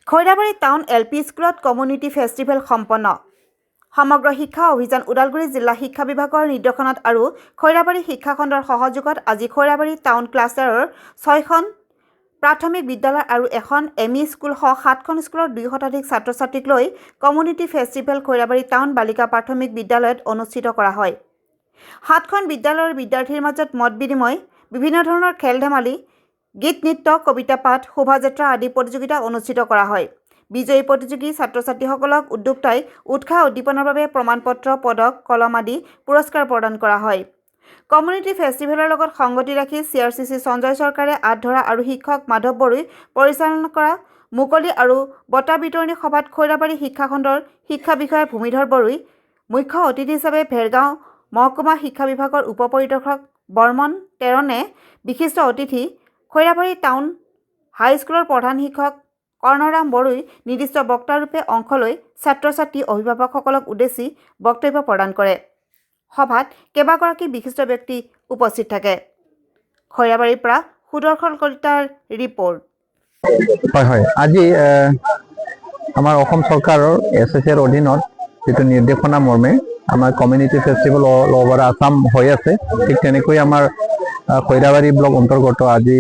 Khoirabari town LP স্কুলত community festival সম্পন্ন। সমগ্ৰ শিক্ষা অভিযান ওদালগুৰি জিলা শিক্ষা বিভাগৰ নিৰ্দেশনাত আৰু খৈৰাবাৰী শিক্ষা খণ্ডৰ সহযোগত আজি খৈৰাবাৰী টাউন ক্লাষ্টাৰৰ 6খন প্ৰাথমিক বিদ্যালয় আৰু এখন ME স্কুল সহ 7খন স্কুলৰ 2 শতাধিক ছাত্ৰ-ছাত্ৰীক লৈ কমিউনিটি ফেষ্টিভেল খৈৰাবাৰী টাউন বালিকা প্ৰাথমিক বিদ্যালয়ত অনুষ্ঠিত কৰা হয়। 7খন বিদ্যালয়ৰ বিদ্যাৰ্থীৰ মাজত মত বিনিময়, বিভিন্ন ধৰণৰ খেল-ধেমালি, গীত নৃত্য, কবিতা পাঠ, শোভাযাত্ৰা আদি প্ৰতিযোগিতা অনুষ্ঠিত কৰা হয়। বিজয়ী প্ৰতিযোগী ছাত্ৰ-ছাত্ৰীসকলক উদ্যোক্তাই উৎসাহ উদ্দীপনাৰ বাবে প্ৰমাণপত্ৰ, পদক, কলম আদি পুৰস্কাৰ প্ৰদান কৰা হয়। কমিউনিটি ফেষ্টিভেলৰ লগত সংগতি ৰাখি CRCC সঞ্জয় চৰকাৰে আঁত ধৰা আৰু শিক্ষক মাধৱ বড়োই পৰিচালনা কৰা মুকলি আৰু বঁটা বিতৰণী সভাত খৈৰাবাৰী শিক্ষা খণ্ডৰ শিক্ষা বিষয়া ভূমিধৰ বড়োই, মুখ্য অতিথি হিচাপে ভেৰগাঁও মহকুমা শিক্ষা বিভাগৰ উপ পৰিদৰ্শক বৰ্মন তেৰণে, বিশিষ্ট অতিথি খৈৰাবাৰী টাউন হাইস্কুলৰ প্ৰধান শিক্ষক কৰ্ণৰাম বড়োই নিৰ্দিষ্ট বক্তাৰূপে অংশ লৈ ছাত্ৰ-ছাত্ৰী অভিভাৱকসকলক উদ্দেশ্যি বক্তব্য প্ৰদান কৰে। সভাত কেইবাগৰাকী বিশিষ্ট ব্যক্তি উপস্থিত থাকে। খৈৰাবাৰীৰ পৰা সুদৰ্শন কলিতাৰ ৰিপৰ্ট। হয় আজি আমাৰ অসম চৰকাৰৰ SSR অধীনত যিটো নিৰ্দেশনা মৰ্মে আমাৰ community festival all over Assam হৈ আছে, ঠিক তেনেকৈ আমাৰ খৈৰাবাৰী ব্লক অন্তৰ্গত আজি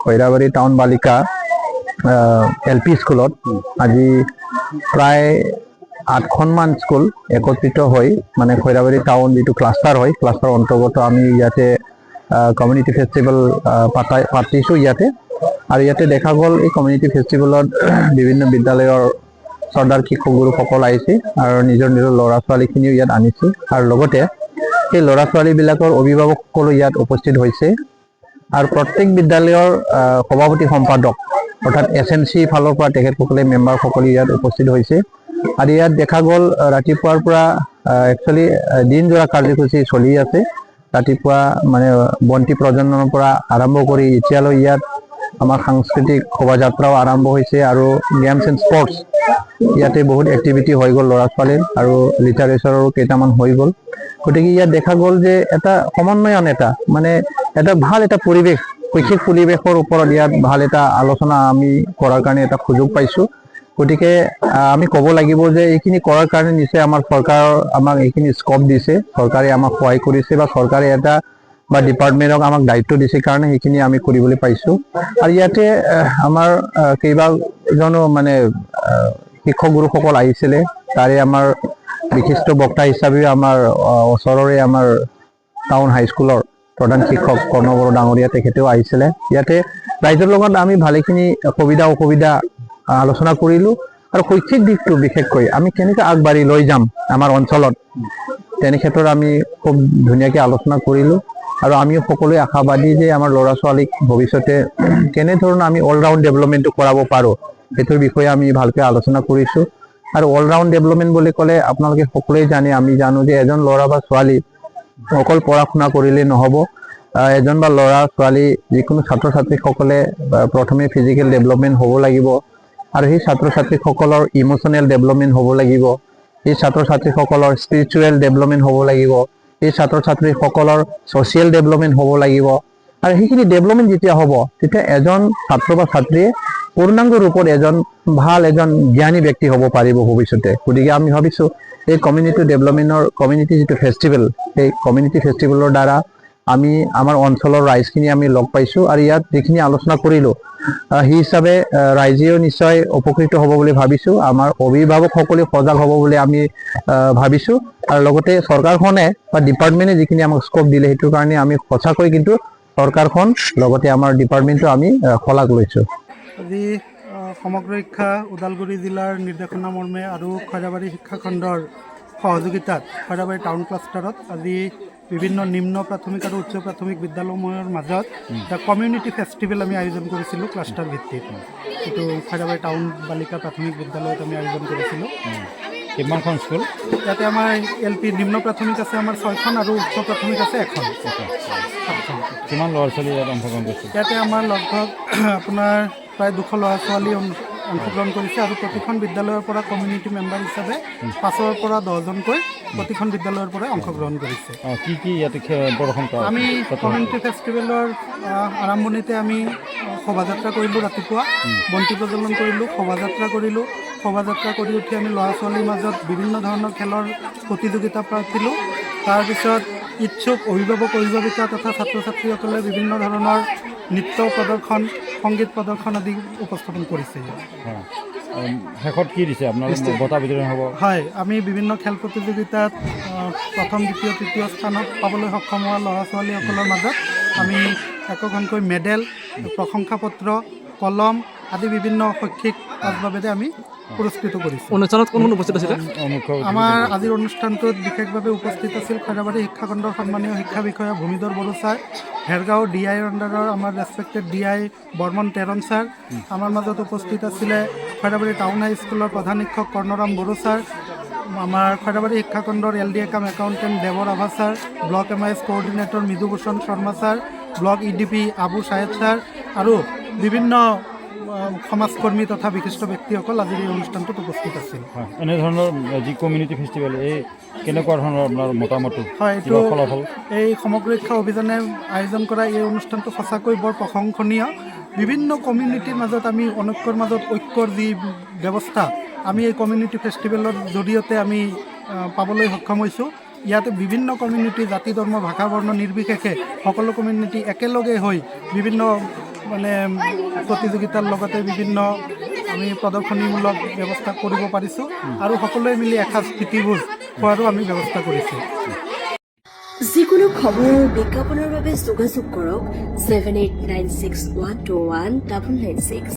খৈৰাবাৰী টাউন বালিকা LP স্কুলত আজি প্ৰায় 8খনমান স্কুল একত্ৰিত হৈ মানে খৈৰাবাৰী টাউন যিটো ক্লাষ্টাৰ হয়, ক্লাষ্টাৰ অন্তৰ্গত আমি ইয়াতে কমিউনিটি ফেষ্টিভেল পাতিছোঁ ইয়াতে। আৰু ইয়াতে দেখা গ'ল এই কমিউনিটি ফেষ্টিভেলত বিভিন্ন বিদ্যালয়ৰ শ্ৰদ্ধাৰ শিক্ষক গুৰুসকল আহিছে আৰু নিজৰ ল'ৰা ছোৱালীখিনিও ইয়াত আনিছে আৰু লগতে সেই ল'ৰা ছোৱালীবিলাকৰ অভিভাৱকসকলো ইয়াত উপস্থিত হৈছে আৰু প্ৰত্যেক বিদ্যালয়ৰ সভাপতি সম্পাদক অৰ্থাৎ SNC ফালৰ পৰা তেখেতসকলে মেম্বাৰসকলে ইয়াত উপস্থিত হৈছে। আৰু ইয়াত দেখা গ'ল ৰাতিপুৱাৰ পৰা একচুৱেলি দিনজোৰা কাৰ্যসূচী চলি আছে। ৰাতিপুৱা মানে বন্তি প্ৰজ্বলনৰ পৰা আৰম্ভ কৰি এতিয়ালৈ ইয়াত আমাৰ সাংস্কৃতিক শোভাযাত্ৰাও আৰম্ভ হৈছে আৰু গেমছ এণ্ড স্পৰ্টছ ইয়াতে বহুত এক্টিভিটি হৈ গ'ল ল'ৰা ছোৱালীৰ আৰু লিটাৰেচাৰৰো কেইটামান হৈ গ'ল। গতিকে ইয়াত দেখা গ'ল যে এটা সমন্বয়ন মানে এটা ভাল এটা পৰিৱেশ, শৈক্ষিক পৰিৱেশৰ ওপৰত ইয়াত ভাল এটা আলোচনা আমি কৰাৰ কাৰণে এটা সুযোগ পাইছোঁ। গতিকে আমি ক'ব লাগিব যে এইখিনি কৰাৰ কাৰণে নিশ্চয় আমাৰ চৰকাৰৰ আমাক এইখিনি স্ক'প দিছে, চৰকাৰে আমাক সহায় কৰিছে বা চৰকাৰে এটা বা ডিপাৰ্টমেণ্টক আমাক দায়িত্ব দিছে কাৰণে সেইখিনি আমি কৰিবলৈ পাইছোঁ। আৰু ইয়াতে আমাৰ কেইবাজনো মানে শিক্ষক গুৰুসকল আহিছিলে, তাৰে আমাৰ বিশিষ্ট বক্তা হিচাপে আমাৰ ওচৰৰে আমাৰ টাউন হাইস্কুলৰ প্ৰধান শিক্ষক কৰ্ণ বড়ো ডাঙৰীয়া তেখেতেও আহিছিলে। ইয়াতে ৰাইজৰ লগত আমি ভালেখিনি সুবিধা অসুবিধা আলোচনা কৰিলোঁ আৰু শৈক্ষিক দিশটো বিশেষকৈ আমি কেনেকৈ আগবাঢ়ি লৈ যাম আমাৰ অঞ্চলত, তেনে ক্ষেত্ৰত আমি খুব ধুনীয়াকৈ আলোচনা কৰিলোঁ। আৰু আমিও সকলোৱে আশাবাদী যে আমাৰ ল'ৰা ছোৱালীক ভৱিষ্যতে কেনেধৰণৰ আমি অলৰাউণ্ড ডেভেলপমেণ্টটো কৰাব পাৰোঁ সেইটোৰ বিষয়ে আমি ভালকৈ আলোচনা কৰিছোঁ। আৰু অলৰাউণ্ড ডেভেলপমেণ্ট বুলি ক'লে আপোনালোকে সকলোৱে জানে, আমি জানো যে এজন ল'ৰা বা ছোৱালী অকল পঢ়া শুনা কৰিলেই নহ'ব। এজন বা ল'ৰা ছোৱালী যিকোনো ছাত্ৰ ছাত্ৰীসকলে প্ৰথমে ফিজিকেল ডেভেলপমেণ্ট হ'ব লাগিব আৰু সেই ছাত্ৰ ছাত্ৰীসকলৰ ইম'চনেল ডেভেলপমেণ্ট হ'ব লাগিব, সেই ছাত্ৰ ছাত্ৰীসকলৰ স্পিৰিচুৱেল ডেভেলপমেণ্ট হ'ব লাগিব, এই ছাত্ৰ ছাত্ৰীসকলৰ ছ'চিয়েল ডেভেলপমেণ্ট হ'ব লাগিব। আৰু সেইখিনি ডেভেলপমেণ্ট যেতিয়া হ'ব তেতিয়া এজন ছাত্ৰ বা ছাত্ৰীয়ে পূৰ্ণাংগ ৰূপত এজন জ্ঞানী ব্যক্তি হ'ব পাৰিব ভৱিষ্যতে। গতিকে আমি ভাবিছোঁ এই কমিউনিটি ডেভেলপমেণ্টৰ কমিউনিটি যিটো ফেষ্টিভেল, সেই কমিউনিটি ফেষ্টিভেলৰ দ্বাৰা আমি আমাৰ অঞ্চলৰ ৰাইজখিনি আমি লগ পাইছোঁ আৰু ইয়াত যিখিনি আলোচনা কৰিলোঁ সেই হিচাপে ৰাইজেও নিশ্চয় উপকৃত হ'ব বুলি ভাবিছোঁ। আমাৰ অভিভাৱকসকলেও সজাগ হ'ব বুলি আমি ভাবিছোঁ আৰু লগতে চৰকাৰখনে বা ডিপাৰ্টমেণ্টে যিখিনি আমাক স্ক'প দিলে সেইটোৰ কাৰণে আমি সঁচাকৈ কিন্তু চৰকাৰখন লগতে আমাৰ ডিপাৰ্টমেণ্টটো আমি শলাগ লৈছোঁ। আজি সমগ্ৰ শিক্ষা ওদালগুৰি জিলাৰ নিৰ্দেশনা মৰ্মে আৰু খৈৰাবাৰী শিক্ষা খণ্ডৰ সহযোগিতাত খৈৰাবাৰী টাউন ক্লাষ্টাৰত আজি বিভিন্ন নিম্ন প্ৰাথমিক আৰু উচ্চ প্ৰাথমিক বিদ্যালয়সমূহৰ মাজত এটা কমিউনিটি ফেষ্টিভেল আমি আয়োজন কৰিছিলোঁ ক্লাষ্টাৰ ভিত্তিত। এইটো খৈৰাবাৰী টাউন বালিকা প্ৰাথমিক বিদ্যালয়ত আমি আয়োজন কৰিছিলোঁ। কিমানখন স্কুল? ইয়াতে আমাৰ LP নিম্ন প্ৰাথমিক আছে আমাৰ 6খন আৰু উচ্চ প্ৰাথমিক আছে 1খন। 7খন। কিমান ল'ৰা ছোৱালী ইয়াত অংশগ্ৰহণ কৰিছে? ইয়াতে আমাৰ লগভগ আপোনাৰ প্ৰায় 200 ল'ৰা ছোৱালী অংশগ্ৰহণ কৰিছে আৰু প্ৰতিখন বিদ্যালয়ৰ পৰা কমিউনিটি মেম্বাৰ হিচাপে 5ৰ পৰা 10জনকৈ প্ৰতিখন বিদ্যালয়ৰ পৰা অংশগ্ৰহণ কৰিছে। কি কি ইয়াতে প্ৰদৰ্শন কৰা আমি কমিউনিটি ফেষ্টিভেলৰ আৰম্ভণিতে আমি শোভাযাত্ৰা কৰিলোঁ, ৰাতিপুৱা বন্তি প্ৰজ্বলন কৰিলোঁ, শোভাযাত্ৰা কৰিলোঁ। শোভাযাত্ৰা কৰি উঠি আমি ল'ৰা ছোৱালীৰ মাজত বিভিন্ন ধৰণৰ খেলৰ প্ৰতিযোগিতা পাতিলোঁ। তাৰপিছত ইচ্ছুক অভিভাৱক অভিভাৱিকা তথা ছাত্ৰ ছাত্ৰীসকলে বিভিন্ন ধৰণৰ নৃত্য প্ৰদৰ্শন, সংগীত প্ৰদৰ্শন আদি উপস্থাপন কৰিছে। শেষত কি দিছে আপোনালোকে বঁটা বিতৰণ হ'ব? হয়, আমি বিভিন্ন খেল প্ৰতিযোগিতাত প্ৰথম দ্বিতীয় তৃতীয় স্থানত পাবলৈ সক্ষম হোৱা ল'ৰা ছোৱালীসকলৰ মাজত আমি একোখনকৈ মেডেল, প্ৰশংসাপত্ৰ, কলম আদি বিভিন্ন শৈক্ষিক কাৰ্যবাবেৰে আমি পুৰস্কৃত কৰিছোঁ। অনুষ্ঠানত কোন কোন উপস্থিত আছিলে? আমাৰ আজিৰ অনুষ্ঠানটোত বিশেষভাৱে উপস্থিত আছিল খৈৰাবাৰী শিক্ষাখণ্ডৰ সন্মানীয় শিক্ষা বিষয়া ভূমিধৰ বড়ো ছাৰ, ভেৰগাঁও DI আণ্ডাৰৰ আমাৰ respected DI Barman Teron sir. আমাৰ মাজত উপস্থিত আছিলে খৈৰাবাৰী টাউন হাইস্কুলৰ প্ৰধান শিক্ষক কৰ্ণৰাম বড়ো ছাৰ, আমাৰ খৈৰাবাৰী শিক্ষাখণ্ডৰ LDA কাম একাউণ্টেণ্ট দেৱৰ Abha sir, block MIS coordinator Mridubhushan Sharma sir, block EDP Abu Shahed sir আৰু বিভিন্ন সমাজকৰ্মী তথা বিশিষ্ট ব্যক্তিসকল আজিৰ এই অনুষ্ঠানটোত উপস্থিত আছিল। এনেধৰণৰ যি কমিউনিটি ফেষ্টিভেল, এই কেনেকুৱা ধৰণৰ আপোনাৰ মতামত? হয়, এইটো এই সমগ্ৰ শিক্ষা অভিযানে আয়োজন কৰা এই অনুষ্ঠানটো সঁচাকৈ বৰ প্ৰশংসনীয়। বিভিন্ন কমিউনিটিৰ মাজত আমি অনৈক্যৰ মাজত ঐক্যৰ যি ব্যৱস্থা আমি এই কমিউনিটি ফেষ্টিভেলৰ জৰিয়তে আমি পাবলৈ সক্ষম হৈছোঁ। ইয়াতে বিভিন্ন কমিউনিটি, জাতি ধৰ্ম ভাষা বৰ্ণ নিৰ্বিশেষে সকলো কমিউনিটি একেলগে হৈ বিভিন্ন প্ৰতিযোগিতাৰ লগতে বিভিন্ন আমি প্ৰদৰ্শনীমূলক ব্যৱস্থা কৰিব পাৰিছোঁ আৰু সকলোৱে মিলি এসাঁজ প্ৰীতিভোজ খোৱাৰো আমি ব্যৱস্থা কৰিছোঁ। যিকোনো খবৰ আৰু বিজ্ঞাপনৰ বাবে যোগাযোগ কৰক 7896121996।